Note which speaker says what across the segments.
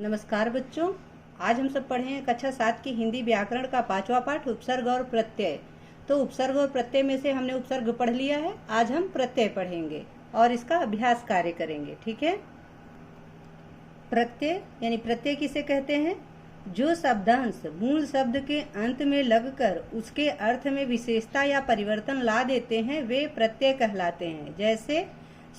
Speaker 1: नमस्कार बच्चों। आज हम सब पढ़े हैं कक्षा 7 की हिंदी व्याकरण का 5वां पाठ उपसर्ग और प्रत्यय। तो उपसर्ग और प्रत्यय में से हमने उपसर्ग पढ़ लिया है। आज हम प्रत्यय पढ़ेंगे और इसका अभ्यास कार्य करेंगे। ठीक है। प्रत्यय यानी प्रत्यय किसे कहते हैं? जो शब्दांश मूल शब्द के अंत में लगकर उसके अर्थ में विशेषता या परिवर्तन ला देते हैं वे प्रत्यय कहलाते हैं। जैसे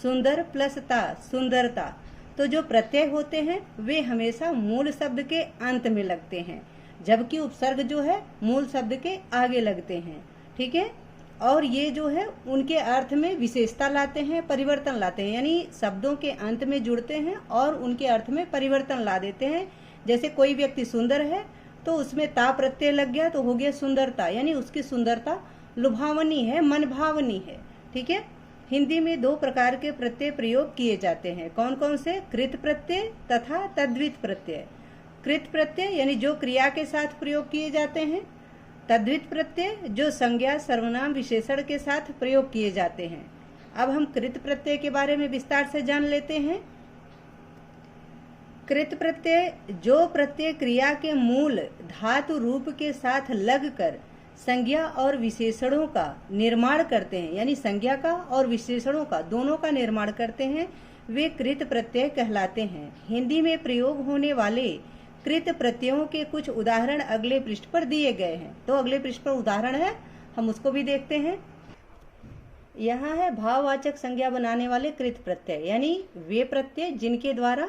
Speaker 1: सुंदर प्लस ता सुंदरता। तो जो प्रत्यय होते हैं वे हमेशा मूल शब्द के अंत में लगते हैं, जबकि उपसर्ग जो है मूल शब्द के आगे लगते हैं। ठीक है। और ये जो है उनके अर्थ में विशेषता लाते हैं, परिवर्तन लाते हैं, यानी शब्दों के अंत में जुड़ते हैं और उनके अर्थ में परिवर्तन ला देते हैं। जैसे कोई व्यक्ति सुंदर है तो उसमें ता प्रत्यय लग गया तो हो गया सुंदरता, यानी उसकी सुंदरता लुभावनी है, मन भावनी है। ठीक है। हिंदी में दो प्रकार के प्रत्यय प्रयोग किए जाते हैं। कौन कौन से? कृत प्रत्यय तथा तद्धित प्रत्यय। कृत प्रत्यय यानी जो क्रिया के साथ प्रयोग किए जाते हैं। तद्धित प्रत्यय जो संज्ञा सर्वनाम विशेषण के साथ प्रयोग किए जाते हैं। अब हम कृत प्रत्यय के बारे में विस्तार से जान लेते हैं। कृत प्रत्यय जो प्रत्यय क्रिया के मूल धातु रूप के साथ लगकर संज्ञा और विशेषणों का निर्माण करते हैं, यानी संज्ञा का और विशेषणों का दोनों का निर्माण करते हैं, वे कृत प्रत्यय कहलाते हैं। हिंदी में प्रयोग होने वाले कृत प्रत्ययों के कुछ उदाहरण अगले पृष्ठ पर दिए गए हैं। तो अगले पृष्ठ पर उदाहरण है, हम उसको भी देखते हैं। यहाँ है भाववाचक संज्ञा बनाने वाले कृत प्रत्यय, यानी वे प्रत्यय जिनके द्वारा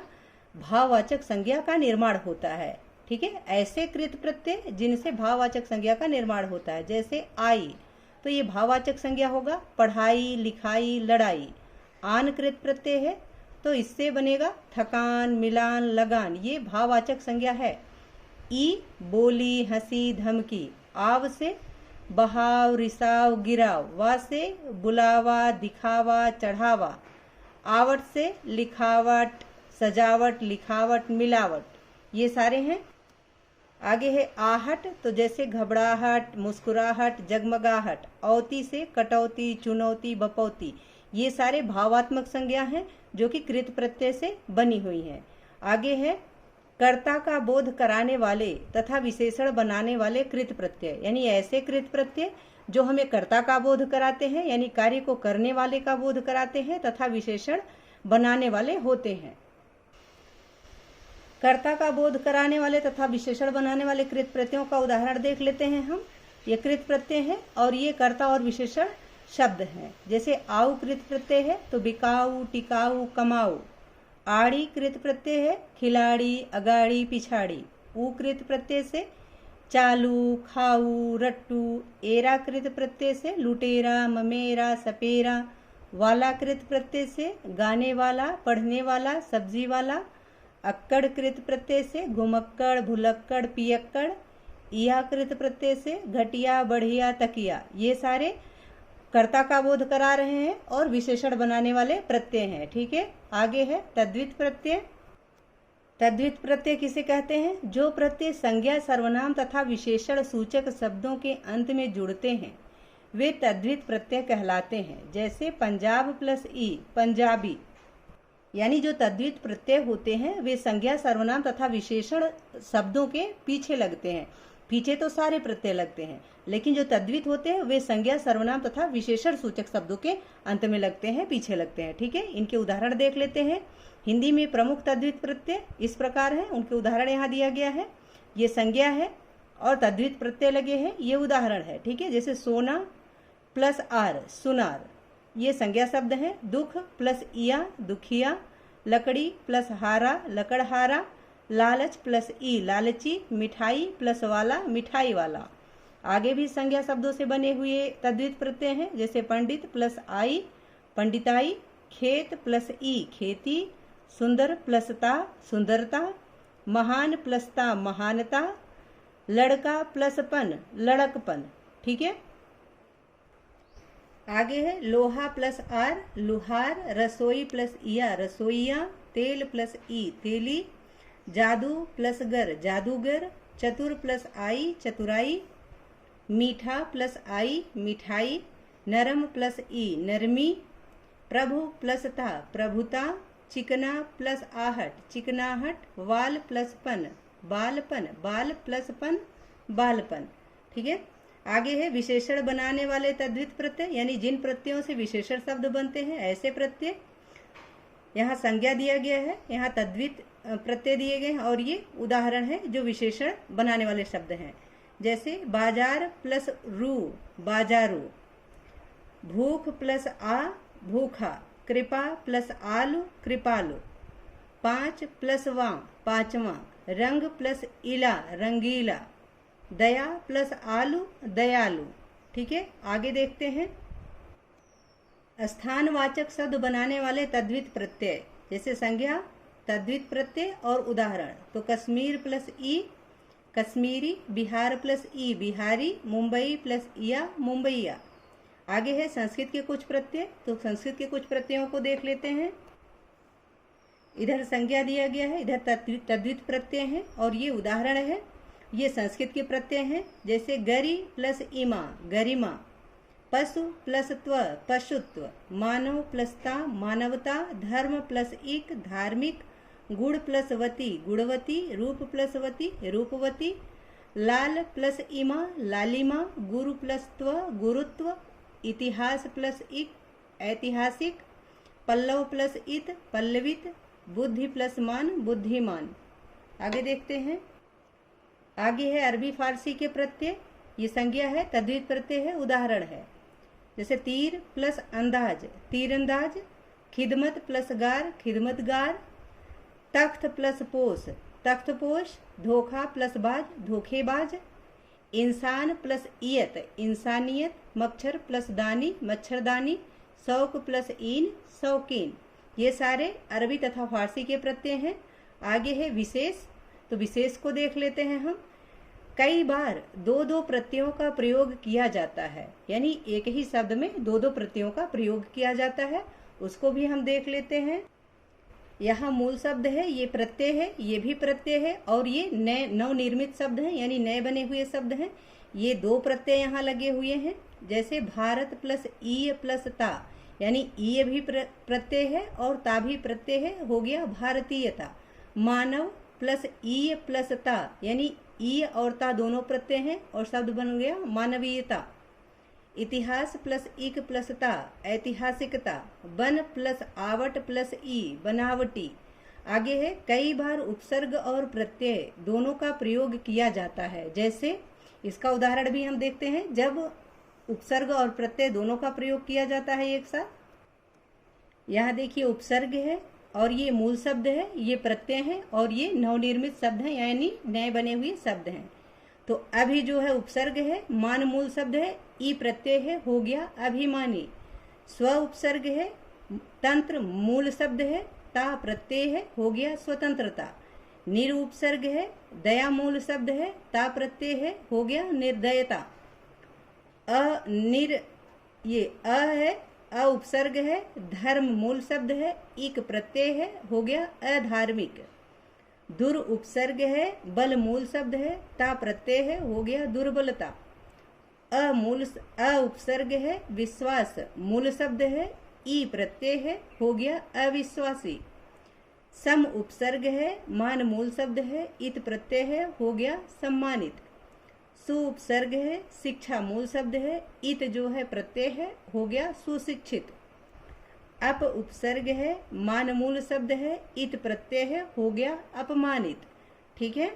Speaker 1: भाववाचक संज्ञा का निर्माण होता है। ठीक है। ऐसे कृत प्रत्यय जिनसे भाववाचक संज्ञा का निर्माण होता है। जैसे आई, तो ये भाववाचक संज्ञा होगा। पढ़ाई, लिखाई, लड़ाई। आन कृत प्रत्यय है तो इससे बनेगा थकान, मिलान, लगान, ये भाववाचक संज्ञा है। ई बोली, हंसी, धमकी। आव से बहाव, रिसाव, गिराव। वा से बुलावा, दिखावा, चढ़ावा। आवट से लिखावट, सजावट, लिखावट, मिलावट, ये सारे हैं। आगे है आहट, तो जैसे घबराहट, मुस्कुराहट, जगमगाहट। औती से कटौती, चुनौती, बपौती, ये सारे भावात्मक संज्ञा हैं जो कि कृत प्रत्यय से बनी हुई हैं। आगे है कर्ता का बोध कराने वाले तथा विशेषण बनाने वाले कृत प्रत्यय, यानी ऐसे कृत प्रत्यय जो हमें कर्ता का बोध कराते हैं, यानी कार्य को करने वाले का बोध कराते हैं तथा विशेषण बनाने वाले होते हैं। कर्ता का बोध कराने वाले तथा विशेषण बनाने वाले कृत प्रत्ययों का उदाहरण देख लेते हैं हम। ये कृत प्रत्यय है और ये कर्ता और विशेषण शब्द हैं। जैसे आऊ कृत प्रत्यय है तो बिकाऊ, टिकाऊ, कमाऊ। आड़ी कृत प्रत्यय है खिलाड़ी, अगाड़ी, पिछाड़ी। ऊ कृत प्रत्यय से चालू, खाऊ, रट्टू। एरा कृत प्रत्यय से लुटेरा, ममेरा, सपेरा। वाला कृत प्रत्यय से गाने वाला, पढ़ने वाला, सब्जी वाला। अक्कड़ कृत प्रत्यय से घुमक्कड़, भुलक्कड़, पियक्कड़। इया कृत प्रत्यय से घटिया, बढ़िया, तकिया। ये सारे कर्ता का बोध करा रहे हैं और विशेषण बनाने वाले प्रत्यय हैं। ठीक है। आगे है तद्धित प्रत्यय। तद्धित प्रत्यय किसे कहते हैं? जो प्रत्यय संज्ञा, सर्वनाम तथा विशेषण सूचक शब्दों के अंत में जुड़ते हैं वे तद्धित प्रत्यय कहलाते हैं। जैसे पंजाब प्लस ई, पंजाबी। यानी जो तद्धित प्रत्यय होते हैं वे संज्ञा, सर्वनाम तथा विशेषण शब्दों के पीछे लगते हैं। पीछे तो सारे प्रत्यय लगते हैं, लेकिन जो तद्धित होते हैं वे संज्ञा, सर्वनाम तथा विशेषण सूचक शब्दों के अंत में लगते हैं, पीछे लगते हैं। ठीक है। इनके उदाहरण देख लेते हैं। हिंदी में प्रमुख तद्धित प्रत्यय इस प्रकार हैं, उनके उदाहरण यहाँ दिया गया है। ये संज्ञा है और तद्धित प्रत्यय लगे हैं, ये उदाहरण है। ठीक है। जैसे सोना प्लस आर, सुनार, ये संज्ञा शब्द हैं। दुख प्लस इया, दुखिया। लकड़ी प्लस हारा, लकड़हारा। लालच प्लस ई, लालची। मिठाई प्लस वाला, मिठाई वाला। आगे भी संज्ञा शब्दों से बने हुए तद्धित प्रत्यय हैं। जैसे पंडित प्लस आई, पंडिताई। खेत प्लस ई, खेती। सुंदर प्लस ता, सुंदरता। महान प्लस ता, महानता। लड़का प्लस पन, लड़कपन। ठीक है। आगे है लोहा प्लस आर, लुहार। रसोई प्लस इया, रसोईया। तेल प्लस ई, तेली। जादू प्लस गर, जादूगर। चतुर प्लस आई, चतुराई। मीठा प्लस आई, मिठाई। नरम प्लस ई, नरमी। प्रभु प्लस ता, प्रभुता। चिकना प्लस आहट, चिकनाहट, वाल प्लस पन, बालपन, बाल प्लस पन, बालपन। ठीक है। आगे है विशेषण बनाने वाले तद्धित प्रत्यय, यानी जिन प्रत्ययों से विशेषण शब्द बनते हैं ऐसे प्रत्यय। यहाँ संज्ञा दिया गया है, यहाँ तद्धित प्रत्यय दिए गए हैं और ये उदाहरण है जो विशेषण बनाने वाले शब्द हैं। जैसे बाजार प्लस रू, बाजारू, भूख प्लस आ, भूखा, कृपा प्लस आलू, कृपालु, पांच प्लस वां, पांचवा, रंग प्लस इला, रंगीला, दया प्लस आलू, दयालु। ठीक है। आगे देखते हैं स्थानवाचक शब्द बनाने वाले तद्धित प्रत्यय, जैसे संज्ञा, तद्धित प्रत्यय और उदाहरण। तो कश्मीर प्लस ई, कश्मीरी, बिहार प्लस ई, बिहारी, मुंबई प्लस इया, मुंबईया। आगे है संस्कृत के कुछ प्रत्यय, तो संस्कृत के कुछ प्रत्ययों को देख लेते हैं। इधर संज्ञा दिया गया है, इधर तद्धित प्रत्यय है और ये उदाहरण है। ये संस्कृत के प्रत्यय हैं, जैसे गरी प्लस इमा, गरिमा, पशु प्लस त्व, पशुत्व, मानव प्लस ता, मानवता, धर्म प्लस इक, धार्मिक, गुड़ प्लस वती, गुणवती, रूप प्लस वती, रूपवती, लाल प्लस इमा, लालिमा, गुरु प्लस त्व, गुरुत्व, इतिहास प्लस इक, ऐतिहासिक, पल्लव प्लस इत, पल्लवित, बुद्धि प्लस मान, बुद्धिमान। आगे देखते हैं। आगे है अरबी फारसी के प्रत्यय, ये संज्ञा है, तद्धित प्रत्यय है, उदाहरण है। जैसे तीर प्लस अंदाज, तीरंदाज, खिदमत प्लस गार, खिदमतगार, तख्त प्लस पोष, तख्तपोश, धोखा प्लस बाज, धोखेबाज, इंसान प्लस इयत, इंसानियत, मच्छर प्लस दानी, मच्छरदानी, शौक प्लस ईन, शौकीन। ये सारे अरबी तथा फारसी के प्रत्यय हैं। आगे है विशेष, तो विशेष को देख लेते हैं हम। कई बार दो दो प्रत्ययों का प्रयोग किया जाता है, यानी एक ही शब्द में दो दो प्रत्ययों का प्रयोग किया जाता है, उसको भी हम देख लेते हैं। यहाँ मूल शब्द है, ये प्रत्यय है, ये भी प्रत्यय है और ये नए नवनिर्मित शब्द हैं, यानी नए बने हुए शब्द हैं। ये दो प्रत्यय यहाँ लगे हुए हैं। जैसे भारत प्लस ई प्लस ता, यानी ई भी प्रत्यय है और ता भी प्रत्यय है, हो गया भारतीयता। मानव प्लस ई प्लस ता, यानी ई और ता दोनों प्रत्यय हैं और शब्द बन गया मानवीयता। इतिहास प्लस इक प्लस ता, ऐतिहासिकता। बन प्लस आवट प्लस ई, बनावटी। आगे है कई बार उपसर्ग और प्रत्यय दोनों का प्रयोग किया जाता है। जैसे इसका उदाहरण भी हम देखते हैं, जब उपसर्ग और प्रत्यय दोनों का प्रयोग किया जाता है एक साथ। यहाँ देखिए उपसर्ग है और ये मूल शब्द है, ये प्रत्यय है और ये नवनिर्मित शब्द है, यानी नए बने हुए शब्द हैं। तो अभी जो है उपसर्ग है, मान मूल शब्द है, ई प्रत्यय है, हो गया अभिमानी। स्व उपसर्ग है, तंत्र मूल शब्द है, ता प्रत्यय है, हो गया स्वतंत्रता। निर उपसर्ग है, दया मूल शब्द है, ता प्रत्यय है, हो गया निर्दयता। निर ये है, अ उपसर्ग है, धर्म मूल शब्द है, इक प्रत्यय है, हो गया अधार्मिक। दुर उपसर्ग है, बल मूल शब्द है, ता प्रत्यय है, हो गया दुर्बलता। अ उपसर्ग है, विश्वास मूल शब्द है, ई प्रत्यय है, हो गया अविश्वासी। सम उपसर्ग है, मान मूल शब्द है, इत प्रत्यय है, हो गया सम्मानित। सु उपसर्ग है, शिक्षा मूल शब्द है, इत जो है प्रत्यय है, हो गया सुशिक्षित। अप उपसर्ग है, मान मूल शब्द है, इत प्रत्यय है, हो गया अपमानित। ठीक है।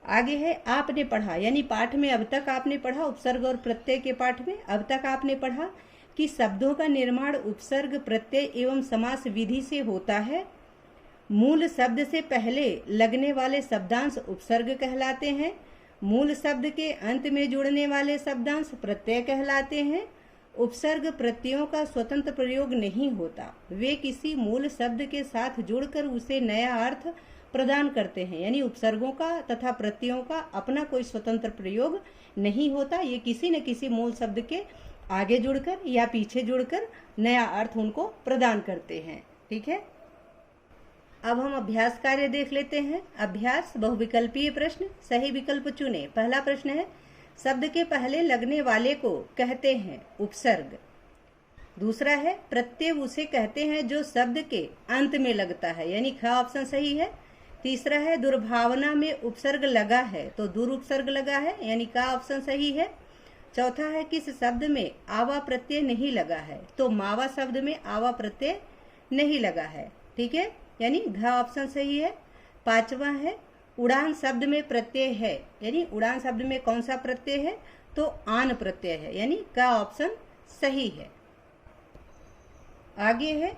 Speaker 1: आगे है आपने पढ़ा, यानी पाठ में अब तक आपने पढ़ा, उपसर्ग और प्रत्यय के पाठ में अब तक आपने पढ़ा कि शब्दों का निर्माण उपसर्ग, प्रत्यय एवं समास विधि से होता है। मूल शब्द से पहले लगने वाले शब्दांश उपसर्ग कहलाते हैं। मूल शब्द के अंत में जुड़ने वाले शब्दांश प्रत्यय कहलाते हैं। उपसर्ग प्रत्ययों का स्वतंत्र प्रयोग नहीं होता, वे किसी मूल शब्द के साथ जुड़कर उसे नया अर्थ प्रदान करते हैं। यानी उपसर्गों का तथा प्रत्ययों का अपना कोई स्वतंत्र प्रयोग नहीं होता, ये किसी न किसी मूल शब्द के आगे जुड़कर या पीछे जुड़कर नया अर्थ उनको प्रदान करते हैं। ठीक है। अब हम अभ्यास कार्य देख लेते हैं। अभ्यास बहुविकल्पीय प्रश्न, सही विकल्प चुने। पहला प्रश्न है, शब्द के पहले लगने वाले को कहते हैं उपसर्ग। दूसरा है प्रत्यय उसे कहते हैं जो शब्द के अंत में लगता है, यानी ख ऑप्शन सही है। तीसरा है दुर्भावना में उपसर्ग लगा है, तो दुर उपसर्ग लगा है, यानी का ऑप्शन सही है। चौथा है किस शब्द में आवा प्रत्यय नहीं लगा है, तो मावा शब्द में आवा प्रत्यय नहीं लगा है, ठीक है, यानी घ ऑप्शन सही है। पांचवा है उड़ान शब्द में प्रत्यय है, यानी उड़ान शब्द में कौन सा प्रत्यय है, तो आन प्रत्यय है, यानी का ऑप्शन सही है। आगे है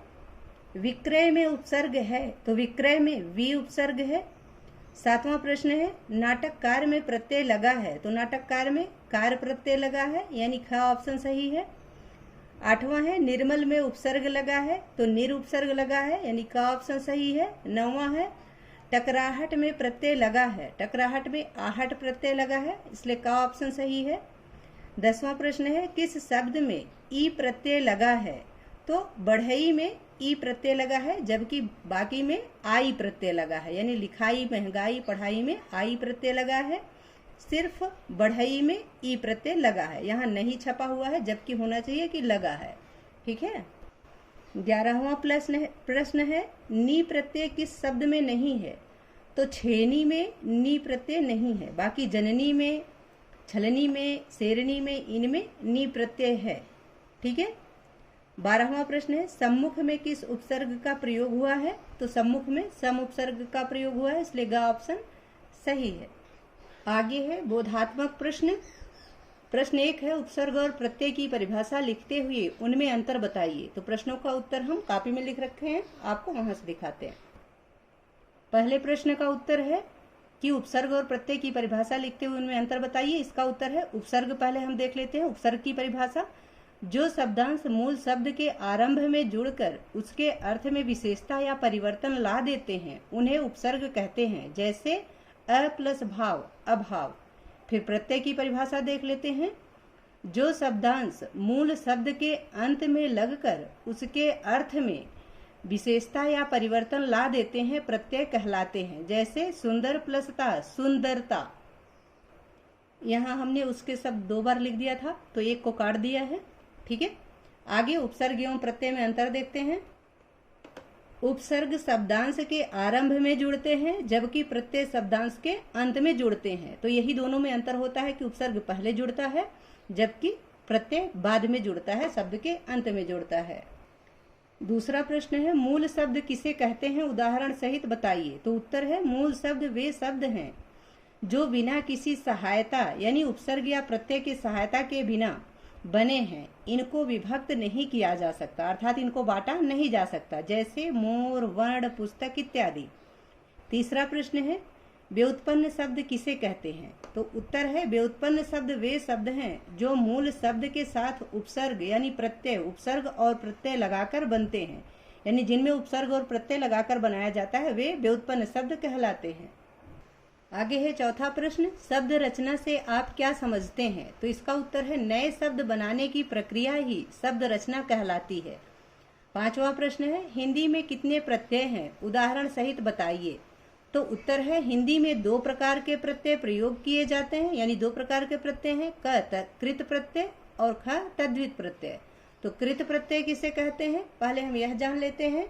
Speaker 1: विक्रय में उपसर्ग है, तो विक्रय में वी उपसर्ग है। सातवां प्रश्न है नाटककार में प्रत्यय लगा है, तो नाटककार में कार प्रत्यय लगा है, यानी ख ऑप्शन सही है। आठवां है निर्मल में उपसर्ग लगा है, तो निर उपसर्ग लगा है, यानी क ऑप्शन सही है। नौवां है टकराहट में प्रत्यय लगा है, टकराहट में आहट प्रत्यय लगा है, इसलिए का ऑप्शन सही है। 10वां प्रश्न है किस शब्द में ई प्रत्यय लगा है, तो बढ़ई में ई प्रत्यय लगा है, जबकि बाकी में आई प्रत्यय लगा है, यानी लिखाई महंगाई पढ़ाई में आई प्रत्यय लगा है, सिर्फ बढ़ई में ई प्रत्यय लगा है, यहाँ नहीं छपा हुआ है, जबकि होना चाहिए कि लगा है, ठीक है। 11वां प्रश्न है नी प्रत्यय किस शब्द में नहीं है, तो छेनी में नी प्रत्यय नहीं है, बाकी जननी में, छलनी में, शेरनी में, इनमें नी प्रत्यय है, ठीक है। 12वां प्रश्न है सम्मुख में किस उपसर्ग का प्रयोग हुआ है, तो सम्मुख में सम उपसर्ग का प्रयोग हुआ है, इसलिए ग ऑप्शन सही है। आगे है बोधात्मक प्रश्न। प्रश्न 1 है उपसर्ग और प्रत्यय की परिभाषा लिखते हुए उनमें अंतर बताइए, तो प्रश्नों का उत्तर हम कॉपी में लिख रखे हैं, आपको वहां से दिखाते हैं। पहले प्रश्न का उत्तर है कि उपसर्ग और प्रत्यय की परिभाषा लिखते हुए उनमें अंतर बताइए, इसका उत्तर है उपसर्ग। पहले हम देख लेते हैं उपसर्ग की परिभाषा। जो शब्दांश मूल शब्द के आरंभ में जुड़कर उसके अर्थ में विशेषता या परिवर्तन ला देते हैं उन्हें उपसर्ग कहते हैं, जैसे अ प्लस भाव अभाव। फिर प्रत्यय की परिभाषा देख लेते हैं। जो शब्दांश मूल शब्द के अंत में लगकर उसके अर्थ में विशेषता या परिवर्तन ला देते हैं प्रत्यय कहलाते हैं, जैसे सुंदर प्लस ता सुंदरता। यहाँ हमने उसके शब्द 2 बार लिख दिया था, तो एक को काट दिया है, ठीक है। आगे उपसर्ग एवं प्रत्यय में अंतर देखते हैं। उपसर्ग शब्दांश के आरंभ में जुड़ते हैं, जबकि प्रत्यय शब्दांश के अंत में जुड़ते हैं, तो यही दोनों में अंतर होता है कि उपसर्ग पहले जुड़ता है जबकि प्रत्यय बाद में जुड़ता है, शब्द के अंत में जुड़ता है। दूसरा प्रश्न है मूल शब्द किसे कहते हैं, उदाहरण सहित बताइए, तो उत्तर है मूल शब्द वे शब्द हैं जो बिना किसी सहायता यानी उपसर्ग या प्रत्यय की सहायता के बिना बने हैं, इनको विभक्त नहीं किया जा सकता, अर्थात इनको बांटा नहीं जा सकता, जैसे मोर, वर्ण, पुस्तक इत्यादि। तीसरा प्रश्न है व्युत्पन्न शब्द किसे कहते हैं, तो उत्तर है व्युत्पन्न शब्द वे शब्द हैं जो मूल शब्द के साथ उपसर्ग यानी प्रत्यय, उपसर्ग और प्रत्यय लगाकर बनते हैं, यानी जिनमें उपसर्ग और प्रत्यय लगाकर बनाया जाता है वे व्युत्पन्न शब्द कहलाते हैं। आगे है चौथा प्रश्न शब्द रचना से आप क्या समझते हैं, तो इसका उत्तर है नए शब्द बनाने की प्रक्रिया ही शब्द रचना कहलाती है। पांचवा प्रश्न है हिंदी में कितने प्रत्यय हैं, उदाहरण सहित बताइए, तो उत्तर है हिंदी में 2 प्रकार के प्रत्यय प्रयोग किए जाते हैं, यानी 2 प्रकार के प्रत्यय हैं, क कृत प्रत्यय और ख तद्धित प्रत्यय। तो कृत प्रत्यय किसे कहते हैं, पहले हम यह जान लेते हैं।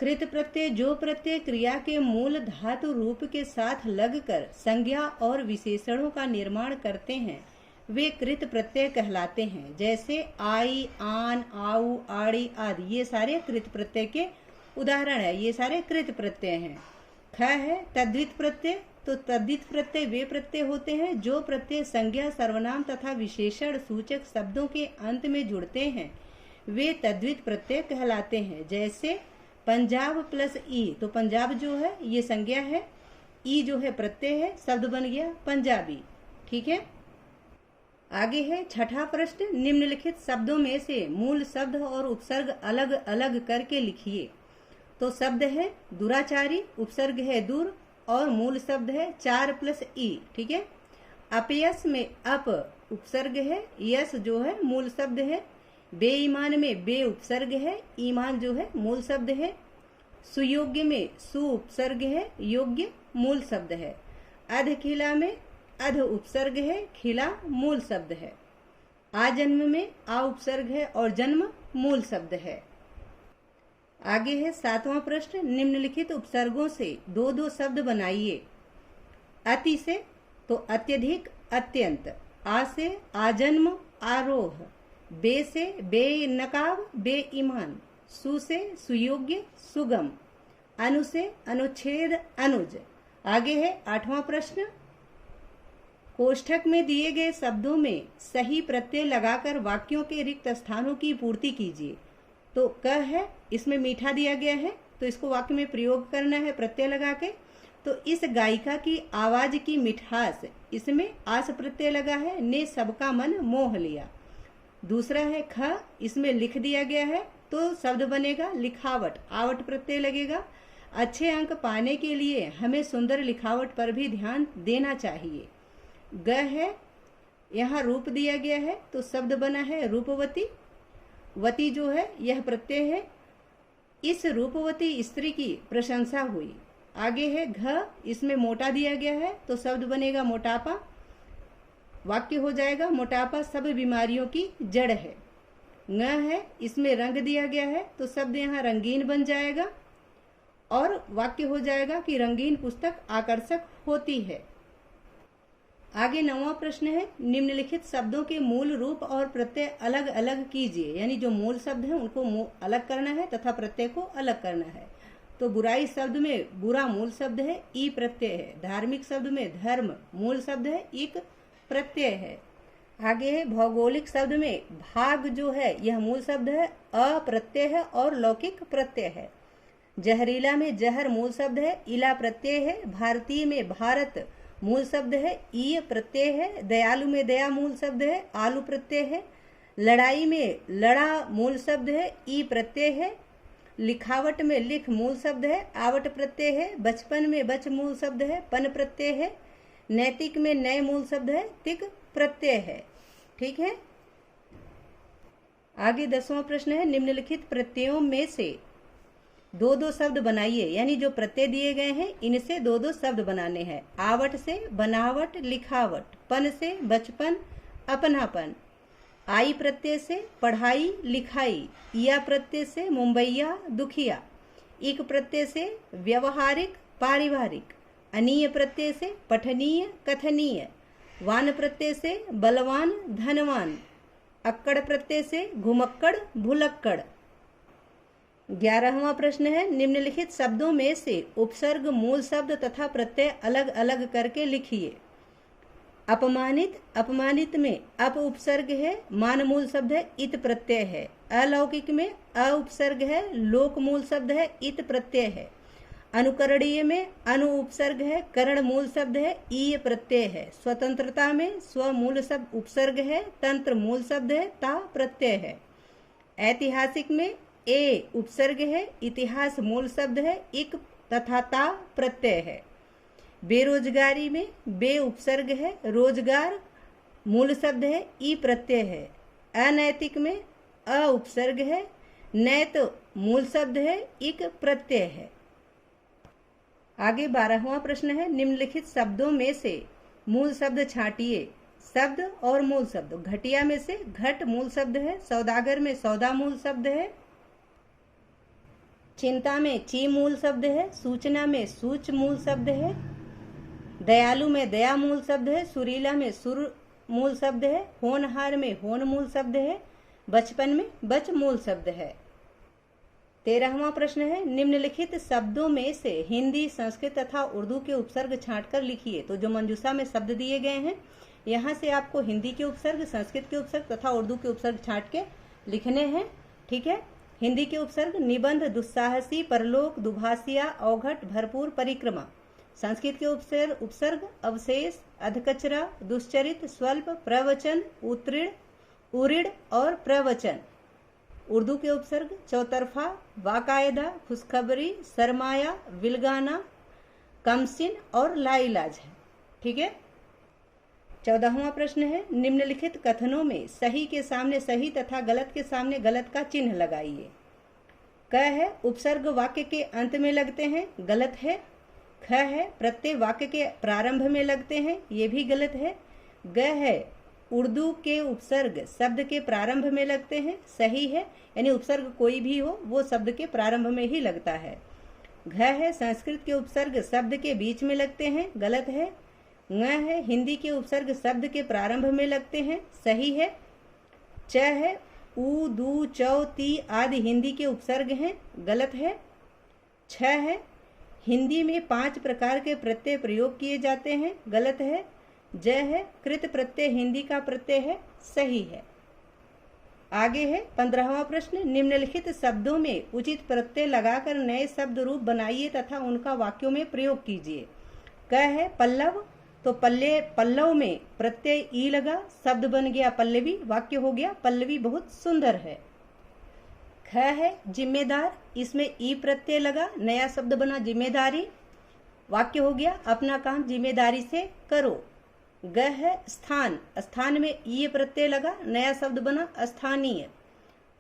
Speaker 1: कृत प्रत्यय जो प्रत्यय क्रिया के मूल धातु रूप के साथ लगकर संज्ञा और विशेषणों का निर्माण करते हैं वे कृत प्रत्यय कहलाते हैं, जैसे आई, आन, आउ, आड़ी आदि, ये सारे कृत प्रत्यय के उदाहरण है, ये सारे कृत प्रत्यय हैं। ख है तद्धित प्रत्यय, तो तद्धित प्रत्यय वे प्रत्यय होते हैं जो प्रत्यय संज्ञा, सर्वनाम तथा विशेषण सूचक शब्दों के अंत में जुड़ते हैं, वे तद्धित प्रत्यय कहलाते हैं, जैसे पंजाब प्लस ई, तो पंजाब जो है ये संज्ञा है, ई जो है प्रत्यय है, शब्द बन गया पंजाबी, ठीक है। आगे है छठा प्रश्न निम्नलिखित शब्दों में से मूल शब्द और उपसर्ग अलग अलग करके लिखिए, तो शब्द है दुराचारी, उपसर्ग है दूर और मूल शब्द है 4 प्लस ई, ठीक है। अपयस में अप उपसर्ग है, यस जो है मूल शब्द है, बेईमान में बे उपसर्ग है, ईमान जो है मूल शब्द है, सुयोग्य में सु उपसर्ग है, योग्य मूल शब्द है, अध खिला में अध उपसर्ग है, खिला मूल शब्द है। आ जन्म में आ उपसर्ग है और जन्म मूल शब्द है। आगे है 7वां प्रश्न, निम्नलिखित उपसर्गों से दो दो शब्द बनाइए। अति से तो अत्यधिक अत्यंत, आ से आजन्म आरोह, बे से बेनकाब बेईमान, सु से सुयोग्य सुगम, अनु से अनुच्छेद अनुज। आगे है 8वां प्रश्न, कोष्ठक में दिए गए शब्दों में सही प्रत्यय लगाकर वाक्यों के रिक्त स्थानों की पूर्ति कीजिए। तो क है, इसमें मीठा दिया गया है तो इसको वाक्य में प्रयोग करना है प्रत्यय लगा के। तो इस गायिका की आवाज की मिठास, इसमें आस प्रत्यय लगा है, ने सबका मन मोह लिया। दूसरा है ख, इसमें लिख दिया गया है तो शब्द बनेगा लिखावट, आवट प्रत्यय लगेगा। अच्छे अंक पाने के लिए हमें सुंदर लिखावट पर भी ध्यान देना चाहिए। ग है, यहाँ रूप दिया गया है तो शब्द बना है रूपवती। वती जो है यह प्रत्यय है, इस रूपवती स्त्री की प्रशंसा हुई। आगे है घ, इसमें मोटा दिया गया है तो शब्द बनेगा मोटापा। वाक्य हो जाएगा मोटापा सब बीमारियों की जड़ है। ङ है, इसमें रंग दिया गया है तो शब्द यहाँ रंगीन बन जाएगा और वाक्य हो जाएगा कि रंगीन पुस्तक आकर्षक होती है। आगे 9वां प्रश्न है, निम्नलिखित शब्दों के मूल रूप और प्रत्यय अलग अलग कीजिए। यानी जो मूल शब्द है उनको अलग करना है तथा प्रत्यय को अलग करना है। तो बुराई शब्द में बुरा मूल शब्द है, ई प्रत्यय है। धार्मिक शब्द में धर्म मूल शब्द है, इक प्रत्यय है। आगे है भौगोलिक शब्द में भाग जो है यह मूल शब्द है, अ प्रत्यय है और लौकिक प्रत्यय है। जहरीला में जहर मूल शब्द है, इला प्रत्यय है। भारतीय में भारत मूल शब्द है, ई प्रत्यय है। दयालु में दया मूल शब्द है, आलू प्रत्यय है। लड़ाई में लड़ा मूल शब्द है, ई प्रत्यय है। लिखावट में लिख मूल शब्द है, आवट प्रत्यय है। बचपन में बच मूल शब्द है, पन प्रत्यय है। नैतिक में नए मूल शब्द है, तिक प्रत्यय है। ठीक है। आगे 10वां प्रश्न है, निम्नलिखित प्रत्ययों में से दो दो शब्द बनाइए। यानी जो प्रत्यय दिए गए हैं इनसे दो दो शब्द बनाने हैं। आवट से बनावट लिखावट, पन से बचपन अपनापन, आई प्रत्यय से पढ़ाई लिखाई, या प्रत्यय से मुंबईया दुखिया, इक प्रत्यय से व्यवहारिक पारिवारिक, अनीय प्रत्यय से पठनीय कथनीय, वान प्रत्यय से बलवान धनवान, अक्कड़ प्रत्यय से घुमक्कड़ भुलक्कड़। 11वां प्रश्न है, निम्नलिखित शब्दों में से उपसर्ग मूल शब्द तथा प्रत्यय अलग अलग करके लिखिए। अपमानित, अपमानित में अप उपसर्ग है, मान मूल शब्द है, इत प्रत्यय है। अलौकिक में अ उपसर्ग है, लोक मूल शब्द है, इत प्रत्यय है। अनुकरणीय में अनु उपसर्ग है, करण मूल शब्द है, ई प्रत्यय है। स्वतंत्रता में स्व मूल शब्द उपसर्ग है, तंत्र मूल शब्द है, ता प्रत्यय है। ऐतिहासिक में ए उपसर्ग है, इतिहास मूल शब्द है, इक तथा ता प्रत्यय है। बेरोजगारी में बे उपसर्ग है, रोजगार मूल शब्द है, ई प्रत्यय है। अनैतिक में अ उपसर्ग है, नैत मूल शब्द है, इक प्रत्यय है। आगे 12वां प्रश्न है, निम्नलिखित शब्दों में से मूल शब्द छांटिए। शब्द और मूल शब्द, घटिया में से घट मूल शब्द है, सौदागर में सौदा मूल शब्द है, चिंता में ची मूल शब्द है, सूचना में सूच मूल शब्द है, दयालु में दया मूल शब्द है, सुरीला में सुर मूल शब्द है, होनहार में होन मूल शब्द है, बचपन में बच मूल शब्द है। 13वां प्रश्न है, निम्नलिखित शब्दों में से हिंदी संस्कृत तथा उर्दू के उपसर्ग छांटकर लिखिए। तो जो मंजूषा में शब्द दिए गए हैं यहाँ से आपको हिंदी के उपसर्ग, संस्कृत के उपसर्ग तथा उर्दू के उपसर्ग छांट के लिखने हैं। ठीक है। हिंदी के उपसर्ग निबंध, दुस्साहसी, परलोक, दुभाषिया, अवघट, भरपूर, परिक्रमा। संस्कृत के उपसर्ग अवशेष, अधकचरा, दुश्चरित, स्वल्प, प्रवचन, उत्तीर्ण, उरीड़ और प्रवचन। उर्दू के उपसर्ग चौतरफा, बाकायदा, खुशखबरी, सरमाया, विलगाना, कमसिन और लाइलाज है। ठीक है। 14वां प्रश्न है, निम्नलिखित कथनों में सही के सामने सही तथा गलत के सामने गलत का चिन्ह लगाइए। क है, उपसर्ग वाक्य के अंत में लगते हैं, गलत है। ख है, प्रत्यय वाक्य के प्रारंभ में लगते हैं, ये भी गलत है। ग है, उर्दू के उपसर्ग शब्द के प्रारंभ में लगते हैं, सही है, यानी उपसर्ग कोई भी हो वो शब्द के प्रारंभ में ही लगता है। घ है, संस्कृत के उपसर्ग शब्द के बीच में लगते हैं, गलत है। ङ है, हिंदी के उपसर्ग शब्द के प्रारंभ में लगते हैं, सही है। च है, ऊ, दू, चौ, ती आदि हिंदी के उपसर्ग हैं, गलत है। छ है, हिंदी में 5 प्रकार के प्रत्यय प्रयोग किए जाते हैं, गलत है। ज है, कृत प्रत्यय हिंदी का प्रत्यय है, सही है। आगे है 15वां प्रश्न, निम्नलिखित शब्दों में उचित प्रत्यय लगाकर नए शब्द रूप बनाइए तथा उनका वाक्यों में प्रयोग कीजिए। क है, पल्लव, तो पल्लव में प्रत्यय ई लगा, शब्द बन गया पल्लवी, वाक्य हो गया पल्लवी बहुत सुंदर है। ख है, जिम्मेदार, इसमें ई प्रत्यय लगा, नया शब्द बना जिम्मेदारी, वाक्य हो गया अपना काम जिम्मेदारी से करो। ग है, स्थान, स्थान में ई प्रत्यय लगा, नया शब्द बना स्थानीय,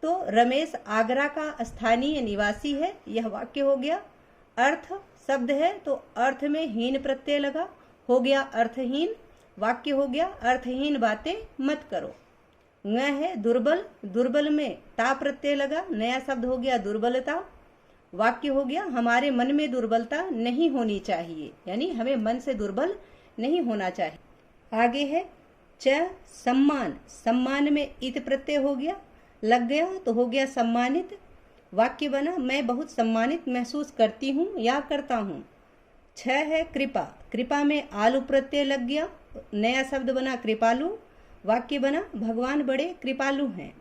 Speaker 1: तो रमेश आगरा का स्थानीय निवासी है, यह वाक्य हो गया। अर्थ शब्द है तो अर्थ में हीन प्रत्यय लगा, हो गया अर्थहीन, वाक्य हो गया अर्थहीन बातें मत करो। ङ है, दुर्बल, दुर्बल में ता प्रत्यय लगा, नया शब्द हो गया दुर्बलता, वाक्य हो गया हमारे मन में दुर्बलता नहीं होनी चाहिए, यानी हमें मन से दुर्बल नहीं होना चाहिए। आगे है च, सम्मान, सम्मान में इत प्रत्यय हो गया, लग गया तो हो गया सम्मानित, वाक्य बना मैं बहुत सम्मानित महसूस करती हूँ या करता हूँ। छ है, कृपा, कृपा में आलू प्रत्यय लग गया, नया शब्द बना कृपालु, वाक्य बना भगवान बड़े कृपालु हैं।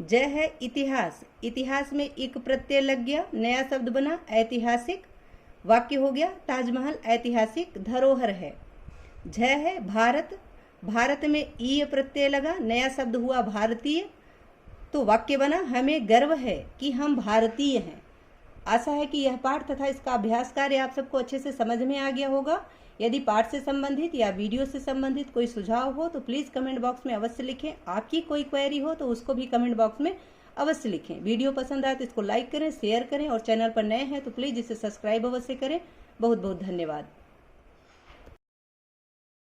Speaker 1: ज है, इतिहास, इतिहास में इक प्रत्यय लग गया, नया शब्द बना ऐतिहासिक, वाक्य हो गया ताजमहल ऐतिहासिक धरोहर है। झ है, भारत, भारत में ई प्रत्यय लगा, नया शब्द हुआ भारतीय, तो वाक्य बना हमें गर्व है कि हम भारतीय हैं। आशा है कि यह पाठ तथा इसका अभ्यास कार्य आप सबको अच्छे से समझ में आ गया होगा। यदि पाठ से संबंधित या वीडियो से संबंधित कोई सुझाव हो तो प्लीज़ कमेंट बॉक्स में अवश्य लिखें। आपकी कोई क्वेरी हो तो उसको भी कमेंट बॉक्स में अवश्य लिखें। वीडियो पसंद आए तो इसको लाइक करें, शेयर करें और चैनल पर नए हैं तो प्लीज़ इसे सब्सक्राइब अवश्य करें। बहुत बहुत धन्यवाद।